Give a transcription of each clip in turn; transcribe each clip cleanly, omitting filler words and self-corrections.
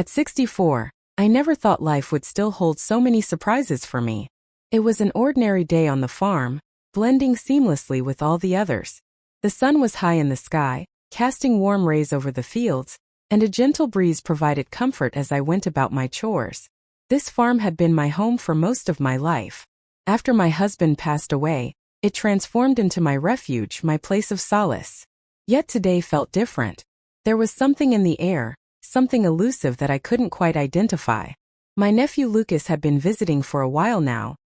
At 64, I never thought life would still hold so many surprises for me. It was an ordinary day on the farm, blending seamlessly with all the others. The sun was high in the sky, casting warm rays over the fields, and a gentle breeze provided comfort as I went about my chores. This farm had been my home for most of my life. After my husband passed away, it transformed into my refuge, my place of solace. Yet today felt different. There was something in the air, something elusive that I couldn't quite identify. My nephew Lucas had been visiting for a while now,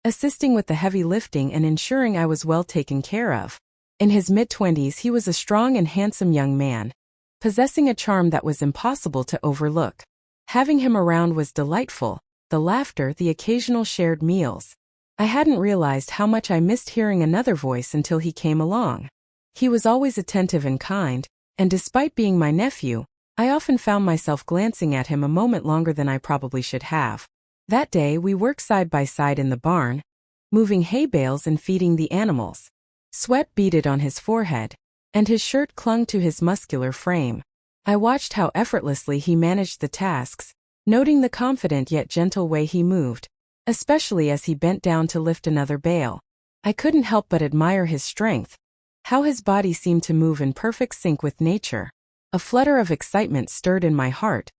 assisting with the heavy lifting and ensuring I was well taken care of. In his mid-20s, he was a strong and handsome young man, possessing a charm that was impossible to overlook. Having him around was delightful, the laughter, the occasional shared meals. I hadn't realized how much I missed hearing another voice until he came along. He was always attentive and kind, and despite being my nephew, I often found myself glancing at him a moment longer than I probably should have. That day we worked side by side in the barn, moving hay bales and feeding the animals. Sweat beaded on his forehead, and his shirt clung to his muscular frame. I watched how effortlessly he managed the tasks, noting the confident yet gentle way he moved, especially as he bent down to lift another bale. I couldn't help but admire his strength, how his body seemed to move in perfect sync with nature. A flutter of excitement stirred in my heart,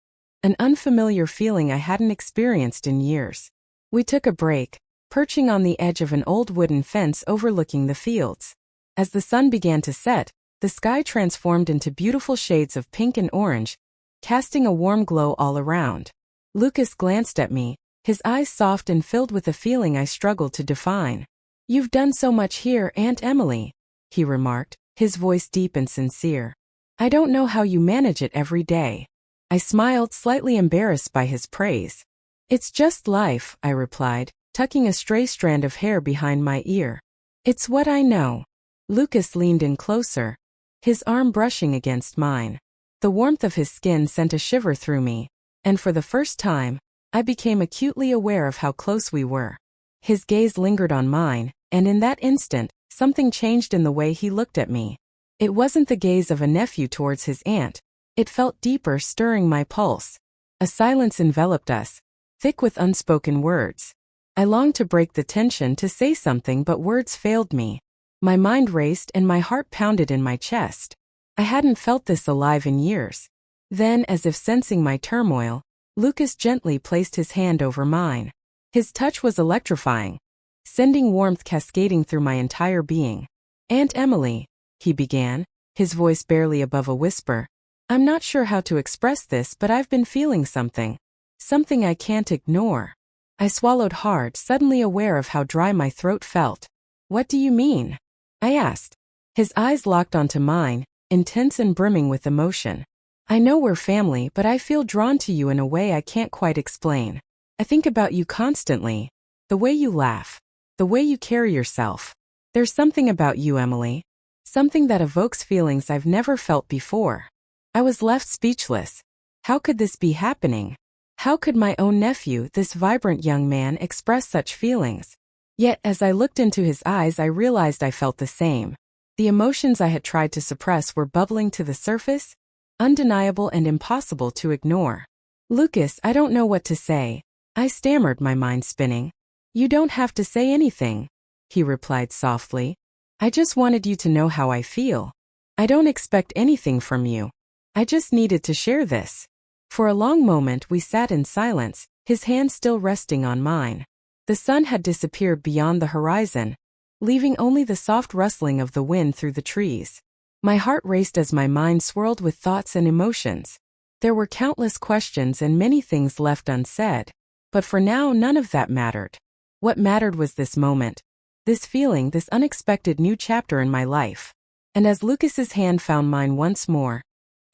an unfamiliar feeling I hadn't experienced in years. We took a break, perching on the edge of an old wooden fence overlooking the fields. As the sun began to set, the sky transformed into beautiful shades of pink and orange, casting a warm glow all around. Lucas glanced at me, his eyes soft and filled with a feeling I struggled to define. "You've done so much here, Aunt Emily," he remarked, his voice deep and sincere. "I don't know how you manage it every day." I smiled, slightly embarrassed by his praise. "It's just life," I replied, tucking a stray strand of hair behind my ear. "It's what I know." Lucas leaned in closer, his arm brushing against mine. The warmth of his skin sent a shiver through me, and for the first time, I became acutely aware of how close we were. His gaze lingered on mine, and in that instant, something changed in the way he looked at me. It wasn't the gaze of a nephew towards his aunt. It felt deeper, stirring my pulse. A silence enveloped us, thick with unspoken words. I longed to break the tension, to say something, but words failed me. My mind raced and my heart pounded in my chest. I hadn't felt this alive in years. Then, as if sensing my turmoil, Lucas gently placed his hand over mine. His touch was electrifying, sending warmth cascading through my entire being. "Aunt Emily," he began, his voice barely above a whisper, "I'm not sure how to express this, but I've been feeling something. Something I can't ignore." I swallowed hard, suddenly aware of how dry my throat felt. "What do you mean?" I asked. His eyes locked onto mine, intense and brimming with emotion. "I know we're family, but I feel drawn to you in a way I can't quite explain. I think about you constantly. The way you laugh. The way you carry yourself. There's something about you, Emily. Something that evokes feelings I've never felt before." I was left speechless. How could this be happening? How could my own nephew, this vibrant young man, express such feelings? Yet, as I looked into his eyes, I realized I felt the same. The emotions I had tried to suppress were bubbling to the surface, undeniable and impossible to ignore. "Lucas, I don't know what to say," I stammered, my mind spinning. "You don't have to say anything," he replied softly. "I just wanted you to know how I feel. I don't expect anything from you. I just needed to share this." For a long moment we sat in silence, his hand still resting on mine. The sun had disappeared beyond the horizon, leaving only the soft rustling of the wind through the trees. My heart raced as my mind swirled with thoughts and emotions. There were countless questions and many things left unsaid. But for now, none of that mattered. What mattered was this moment, this feeling, this unexpected new chapter in my life. And as Lucas's hand found mine once more,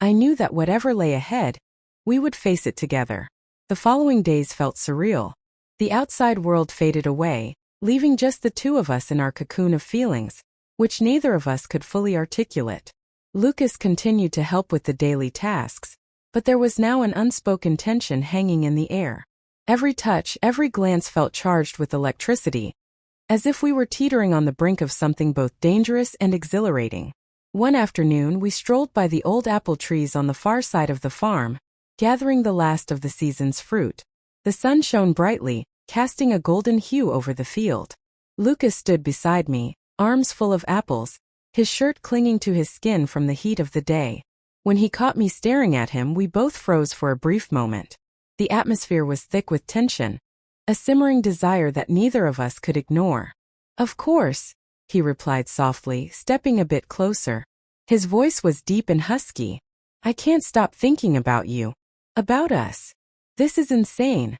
I knew that whatever lay ahead, we would face it together. The following days felt surreal. The outside world faded away, leaving just the two of us in our cocoon of feelings, which neither of us could fully articulate. Lucas continued to help with the daily tasks, but there was now an unspoken tension hanging in the air. Every touch, every glance felt charged with electricity, as if we were teetering on the brink of something both dangerous and exhilarating. One afternoon we strolled by the old apple trees on the far side of the farm, gathering the last of the season's fruit. The sun shone brightly, casting a golden hue over the field. Lucas stood beside me, arms full of apples, his shirt clinging to his skin from the heat of the day. When he caught me staring at him, we both froze for a brief moment. The atmosphere was thick with tension, a simmering desire that neither of us could ignore. "Of course," he replied softly, stepping a bit closer. His voice was deep and husky. "I can't stop thinking about you. About us. This is insane."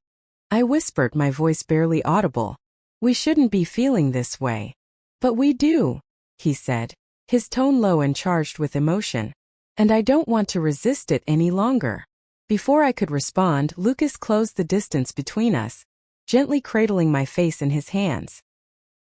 I whispered, my voice barely audible. "We shouldn't be feeling this way." "But we do," he said, his tone low and charged with emotion. "And I don't want to resist it any longer." Before I could respond, Lucas closed the distance between us, gently cradling my face in his hands.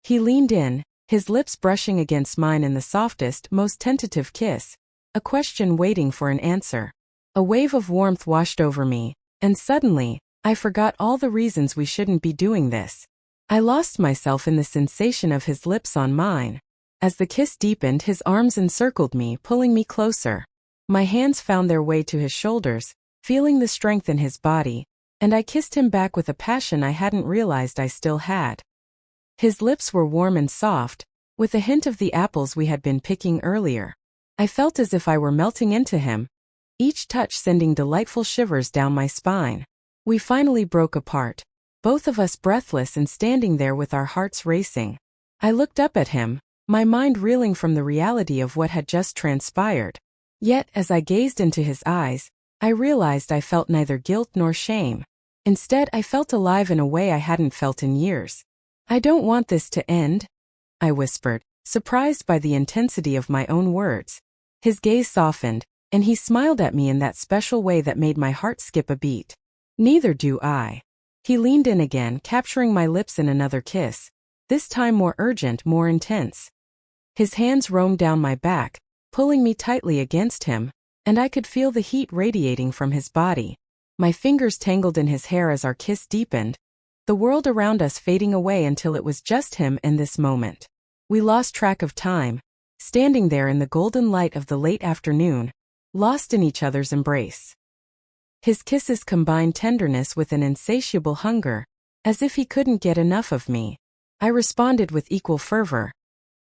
He leaned in, his lips brushing against mine in the softest, most tentative kiss, a question waiting for an answer. A wave of warmth washed over me, and suddenly, I forgot all the reasons we shouldn't be doing this. I lost myself in the sensation of his lips on mine. As the kiss deepened, his arms encircled me, pulling me closer. My hands found their way to his shoulders, feeling the strength in his body, and I kissed him back with a passion I hadn't realized I still had. His lips were warm and soft, with a hint of the apples we had been picking earlier. I felt as if I were melting into him, each touch sending delightful shivers down my spine. We finally broke apart, both of us breathless and standing there with our hearts racing. I looked up at him, my mind reeling from the reality of what had just transpired. Yet, as I gazed into his eyes, I realized I felt neither guilt nor shame. Instead, I felt alive in a way I hadn't felt in years. "I don't want this to end," I whispered, surprised by the intensity of my own words. His gaze softened, and he smiled at me in that special way that made my heart skip a beat. "Neither do I." He leaned in again, capturing my lips in another kiss, this time more urgent, more intense. His hands roamed down my back, pulling me tightly against him, and I could feel the heat radiating from his body. My fingers tangled in his hair as our kiss deepened, the world around us fading away until it was just him and this moment. We lost track of time, standing there in the golden light of the late afternoon, lost in each other's embrace. His kisses combined tenderness with an insatiable hunger, as if he couldn't get enough of me. I responded with equal fervor.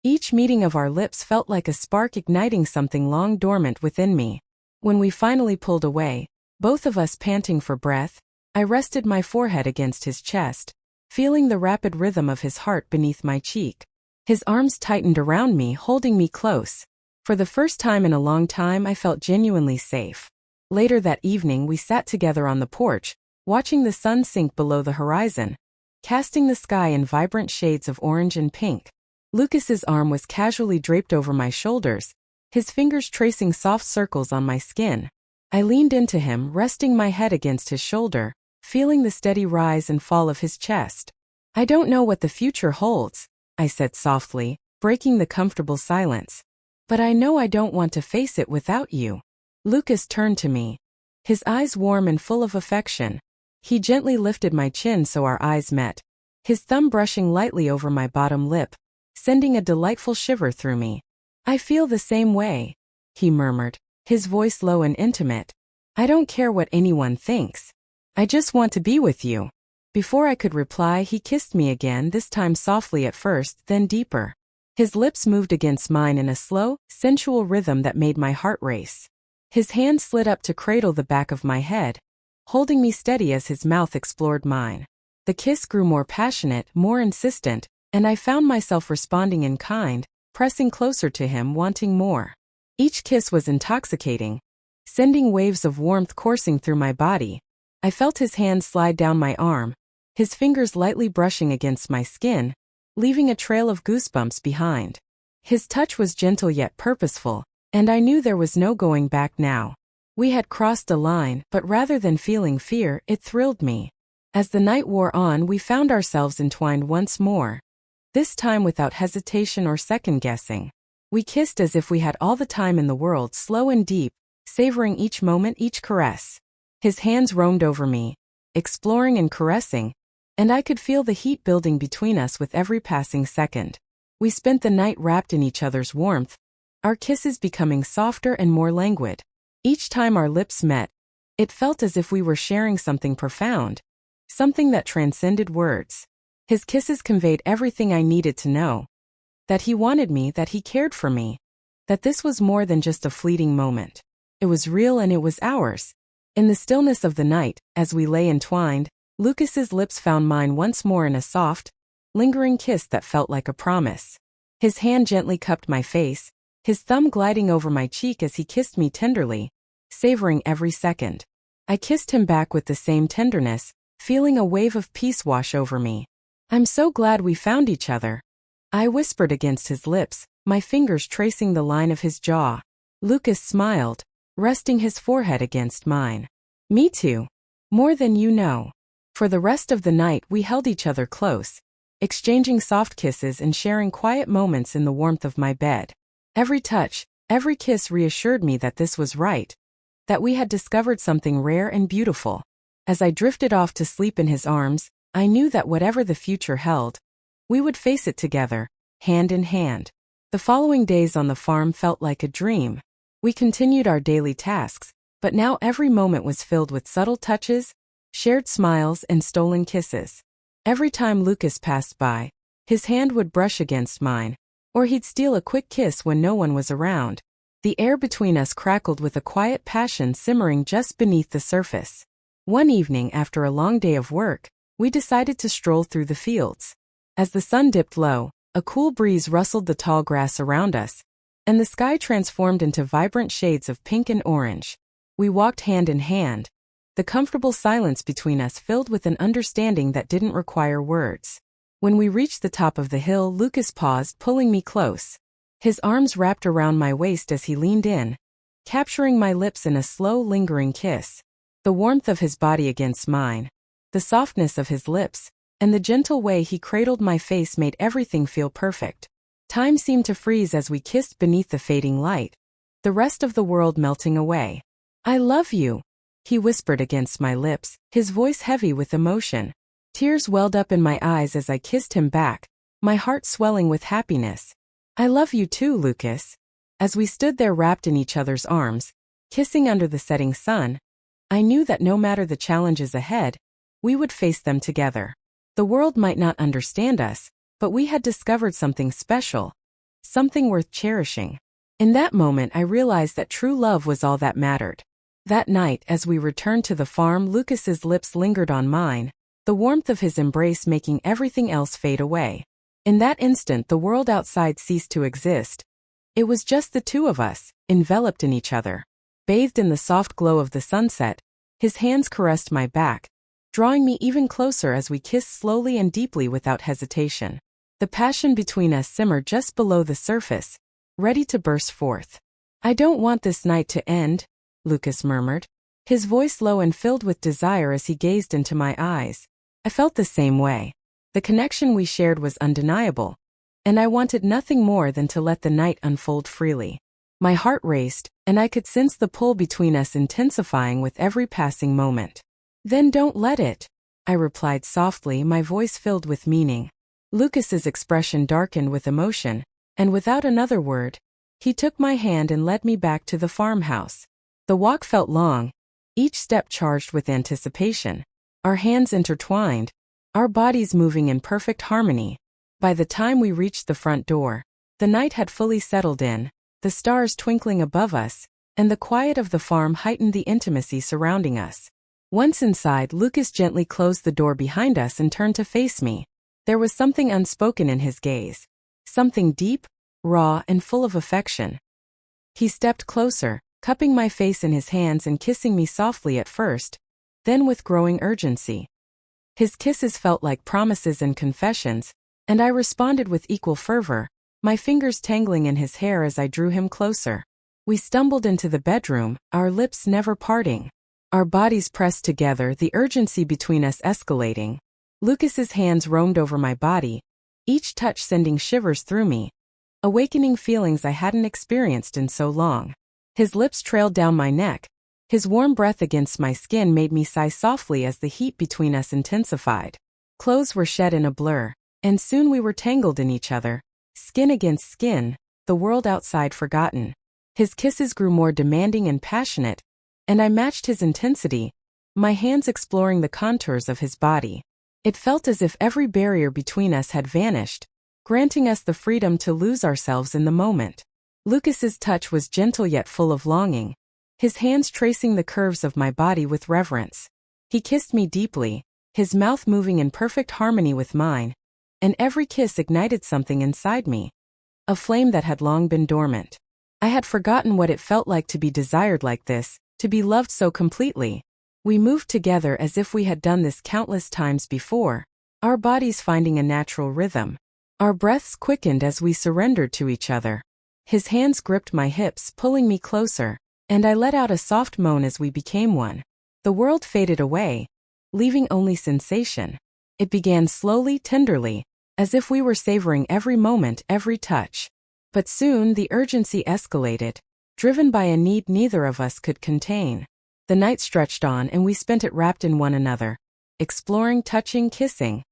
Each meeting of our lips felt like a spark igniting something long dormant within me. When we finally pulled away, both of us panting for breath, I rested my forehead against his chest, feeling the rapid rhythm of his heart beneath my cheek. His arms tightened around me, holding me close. For the first time in a long time, I felt genuinely safe. Later that evening, we sat together on the porch, watching the sun sink below the horizon, casting the sky in vibrant shades of orange and pink. Lucas's arm was casually draped over my shoulders, his fingers tracing soft circles on my skin. I leaned into him, resting my head against his shoulder, feeling the steady rise and fall of his chest. "I don't know what the future holds," I said softly, breaking the comfortable silence. "But I know I don't want to face it without you." Lucas turned to me, his eyes warm and full of affection. He gently lifted my chin so our eyes met, his thumb brushing lightly over my bottom lip, sending a delightful shiver through me. "I feel the same way," he murmured, his voice low and intimate. "I don't care what anyone thinks. I just want to be with you." Before I could reply, he kissed me again, this time softly at first, then deeper. His lips moved against mine in a slow, sensual rhythm that made my heart race. His hand slid up to cradle the back of my head, holding me steady as his mouth explored mine. The kiss grew more passionate, more insistent, and I found myself responding in kind, pressing closer to him, wanting more. Each kiss was intoxicating, sending waves of warmth coursing through my body. I felt his hand slide down my arm, his fingers lightly brushing against my skin, leaving a trail of goosebumps behind. His touch was gentle yet purposeful, and I knew there was no going back now. We had crossed a line, but rather than feeling fear, it thrilled me. As the night wore on, we found ourselves entwined once more, this time without hesitation or second-guessing. We kissed as if we had all the time in the world, slow and deep, savoring each moment, each caress. His hands roamed over me, exploring and caressing, and I could feel the heat building between us with every passing second. We spent the night wrapped in each other's warmth, our kisses becoming softer and more languid. Each time our lips met, It felt as if we were sharing something profound, something that transcended words. His kisses conveyed everything I needed to know. That he wanted me, that he cared for me. That this was more than just a fleeting moment. It was real and it was ours. In the stillness of the night, as we lay entwined, Lucas's lips found mine once more in a soft, lingering kiss that felt like a promise. His hand gently cupped my face, his thumb gliding over my cheek as he kissed me tenderly, savoring every second. I kissed him back with the same tenderness, feeling a wave of peace wash over me. "I'm so glad we found each other," I whispered against his lips, my fingers tracing the line of his jaw. Lucas smiled, resting his forehead against mine. "Me too. More than you know." For the rest of the night we held each other close, exchanging soft kisses and sharing quiet moments in the warmth of my bed. Every touch, every kiss reassured me that this was right, that we had discovered something rare and beautiful. As I drifted off to sleep in his arms, I knew that whatever the future held, we would face it together, hand in hand. The following days on the farm felt like a dream. We continued our daily tasks, but now every moment was filled with subtle touches, shared smiles, and stolen kisses. Every time Lucas passed by, his hand would brush against mine, or he'd steal a quick kiss when no one was around. The air between us crackled with a quiet passion simmering just beneath the surface. One evening after a long day of work, we decided to stroll through the fields. As the sun dipped low, a cool breeze rustled the tall grass around us, and the sky transformed into vibrant shades of pink and orange. We walked hand in hand, the comfortable silence between us filled with an understanding that didn't require words. When we reached the top of the hill, Lucas paused, pulling me close. His arms wrapped around my waist as he leaned in, capturing my lips in a slow, lingering kiss. The warmth of his body against mine, the softness of his lips, and the gentle way he cradled my face made everything feel perfect. Time seemed to freeze as we kissed beneath the fading light, the rest of the world melting away. "I love you," he whispered against my lips, his voice heavy with emotion. Tears welled up in my eyes as I kissed him back, my heart swelling with happiness. "I love you too, Lucas." As we stood there wrapped in each other's arms, kissing under the setting sun, I knew that no matter the challenges ahead, we would face them together. The world might not understand us, but we had discovered something special, something worth cherishing. In that moment I realized that true love was all that mattered. That night, as we returned to the farm, Lucas's lips lingered on mine, the warmth of his embrace making everything else fade away. In that instant the world outside ceased to exist. It was just the two of us, enveloped in each other. Bathed in the soft glow of the sunset, his hands caressed my back, drawing me even closer as we kissed slowly and deeply without hesitation. The passion between us simmered just below the surface, ready to burst forth. "I don't want this night to end," Lucas murmured, his voice low and filled with desire as he gazed into my eyes. I felt the same way. The connection we shared was undeniable, and I wanted nothing more than to let the night unfold freely. My heart raced, and I could sense the pull between us intensifying with every passing moment. "Then don't let it," I replied softly, my voice filled with meaning. Lucas's expression darkened with emotion, and without another word, he took my hand and led me back to the farmhouse. The walk felt long, each step charged with anticipation. Our hands intertwined, our bodies moving in perfect harmony. By the time we reached the front door, the night had fully settled in, the stars twinkling above us, and the quiet of the farm heightened the intimacy surrounding us. Once inside, Lucas gently closed the door behind us and turned to face me. There was something unspoken in his gaze, something deep, raw, and full of affection. He stepped closer, cupping my face in his hands and kissing me softly at first, then with growing urgency. His kisses felt like promises and confessions, and I responded with equal fervor, my fingers tangling in his hair as I drew him closer. We stumbled into the bedroom, our lips never parting. Our bodies pressed together, the urgency between us escalating. Lucas's hands roamed over my body, each touch sending shivers through me, awakening feelings I hadn't experienced in so long. His lips trailed down my neck. His warm breath against my skin made me sigh softly as the heat between us intensified. Clothes were shed in a blur, and soon we were tangled in each other, skin against skin, the world outside forgotten. His kisses grew more demanding and passionate, and I matched his intensity, my hands exploring the contours of his body. It felt as if every barrier between us had vanished, granting us the freedom to lose ourselves in the moment. Lucas's touch was gentle yet full of longing, his hands tracing the curves of my body with reverence. He kissed me deeply, his mouth moving in perfect harmony with mine, and every kiss ignited something inside me, a flame that had long been dormant. I had forgotten what it felt like to be desired like this, to be loved so completely. We moved together as if we had done this countless times before, our bodies finding a natural rhythm. Our breaths quickened as we surrendered to each other. His hands gripped my hips, pulling me closer, and I let out a soft moan as we became one. The world faded away, leaving only sensation. It began slowly, tenderly, as if we were savoring every moment, every touch. But soon the urgency escalated, driven by a need neither of us could contain. The night stretched on and we spent it wrapped in one another, exploring, touching, kissing,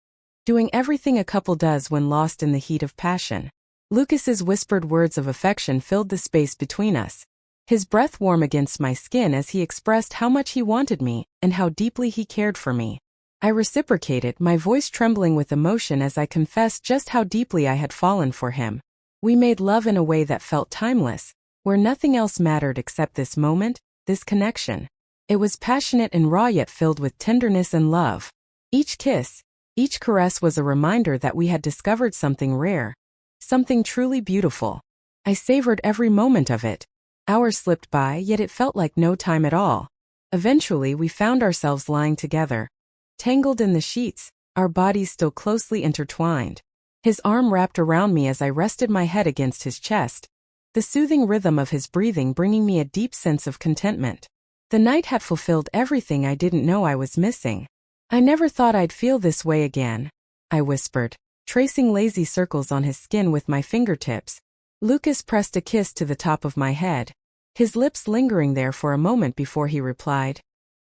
doing everything a couple does when lost in the heat of passion. Lucas's whispered words of affection filled the space between us, his breath warm against my skin as he expressed how much he wanted me and how deeply he cared for me. I reciprocated, my voice trembling with emotion as I confessed just how deeply I had fallen for him. We made love in a way that felt timeless, where nothing else mattered except this moment, this connection. It was passionate and raw yet filled with tenderness and love. Each kiss, each caress was a reminder that we had discovered something rare, something truly beautiful. I savored every moment of it. Hours slipped by, yet it felt like no time at all. Eventually, we found ourselves lying together, tangled in the sheets, our bodies still closely intertwined. His arm wrapped around me as I rested my head against his chest, the soothing rhythm of his breathing bringing me a deep sense of contentment. The night had fulfilled everything I didn't know I was missing. I never thought I'd feel this way again, I whispered, tracing lazy circles on his skin with my fingertips. Lucas pressed a kiss to the top of my head, his lips lingering there for a moment before he replied,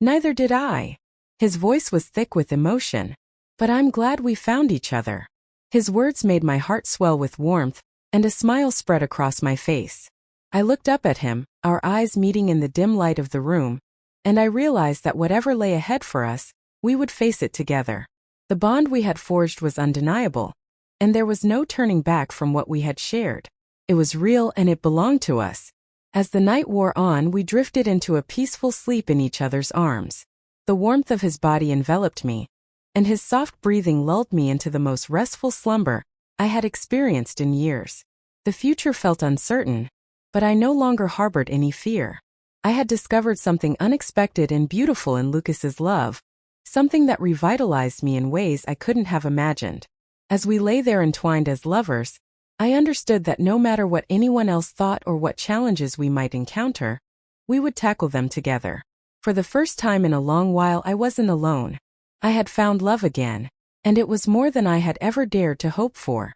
"Neither did I." His voice was thick with emotion. "But I'm glad we found each other." His words made my heart swell with warmth, and a smile spread across my face. I looked up at him, our eyes meeting in the dim light of the room, and I realized that whatever lay ahead for us, we would face it together. The bond we had forged was undeniable, and there was no turning back from what we had shared. It was real and it belonged to us. As the night wore on, we drifted into a peaceful sleep in each other's arms. The warmth of his body enveloped me, and his soft breathing lulled me into the most restful slumber I had experienced in years. The future felt uncertain, but I no longer harbored any fear. I had discovered something unexpected and beautiful in Lucas's love, something that revitalized me in ways I couldn't have imagined. As we lay there entwined as lovers, I understood that no matter what anyone else thought or what challenges we might encounter, we would tackle them together. For the first time in a long while, I wasn't alone. I had found love again, and it was more than I had ever dared to hope for.